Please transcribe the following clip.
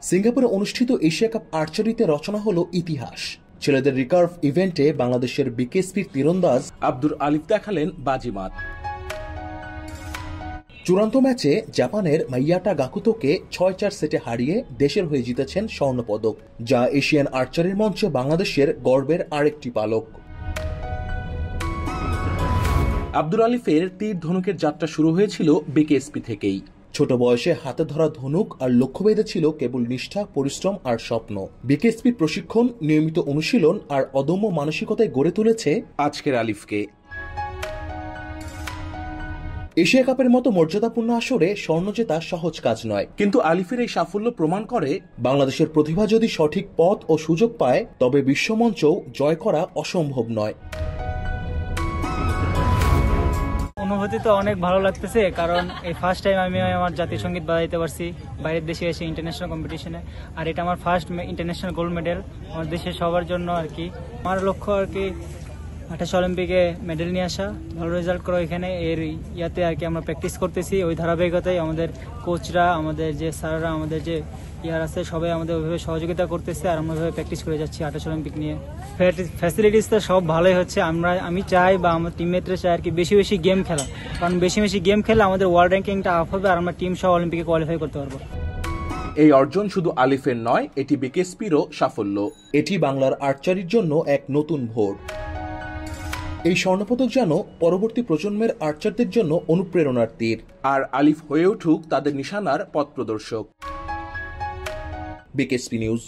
সিঙ্গাপুরে অনুষ্ঠিত Asia cup আর্চারিতে রচনা হলো ইতিহাস। ছেলেদের রিকার্ভ ইভেন্টে বাংলাদেশের বিকেএসপির তীরন্দাজ আব্দুল আলিফ দেখালেন বাজিমাত। চূড়ান্ত ম্যাচে জাপানের মাইয়াটা গাকুতোকে ৬-৪ সেটে হারিয়ে দেশের হয়ে জিতেছেন স্বর্ণপদক, যা এশিয়ান আর্চারির মঞ্চে বাংলাদেশের গর্বের আরেকটি পালক। আব্দুল আলিফের তীর ধনুকের যাত্রা শুরু হয়েছিল বিকেএসপি থেকেই। ছোট বয়সে হাতে ধরা ধনুক আর লক্ষ্য বেঁধেছিল কেবল নিষ্ঠা, পরিশ্রম আর স্বপ্ন। বিকেএসপির প্রশিক্ষণ, নিয়মিত অনুশীলন আর অদম্য মানসিকতায় গড়ে তুলেছে আজকের আলিফকে। এশিয়া কাপের মতো মর্যাদাপূর্ণ আসরে স্বর্ণ জেতা সহজ কাজ নয়, কিন্তু আলিফের এই সাফল্য প্রমাণ করে বাংলাদেশের প্রতিভা যদি সঠিক পথ ও সুযোগ পায় তবে বিশ্বমঞ্চও জয় করা অসম্ভব নয়। অনুভূতি তো অনেক ভালো লাগতেছে, কারণ এই ফার্স্ট টাইম আমি আমার জাতীয় সঙ্গীত বাজাইতে পারছি বাইরের দেশে এসে ইন্টারন্যাশনাল কম্পিটিশনে। আর এটা আমার ফার্স্ট ইন্টারন্যাশনাল গোল্ড মেডেল আমার দেশের সবার জন্য আর কি। আমার লক্ষ্য আর কি 28 অলিম্পিকে মেডেল নিয়ে আসা, ভালো রেজাল্ট করা। এখানে এর ইয়াতে আর কি আমরা প্র্যাকটিস করতেছি, ওই ধারাবাহিকতায় আমাদের কোচরা, আমাদের যে স্যাররা, আমাদের যে ইয়ার আছে সবাই আমাদের ওইভাবে সহযোগিতা করতেছে আর আমরা ওইভাবে প্র্যাকটিস করে যাচ্ছি 28 অলিম্পিক নিয়ে। ফ্যাসিলিটিস তো সব ভালোই হচ্ছে। আমি চাই বা আমার টিমমেটরা চাই আর কি বেশি বেশি গেম খেলা, কারণ বেশি বেশি গেম খেলে আমাদের ওয়ার্ল্ড র্যাঙ্কিংটা আপ হবে আর আমরা টিম সহ অলিম্পিকে কোয়ালিফাই করতে পারবো। এই অর্জন শুধু আলিফের নয়, এটি বিকেএসপিরও সাফল্য। এটি বাংলার আর্চারির জন্য এক নতুন ভোর। এই স্বর্ণপদক যেন পরবর্তী প্রজন্মের আর্চারদের জন্য অনুপ্রেরণার তীর, আর আলিফ হয়ে উঠুক তাদের নিশানার পথ প্রদর্শক। BKSP news.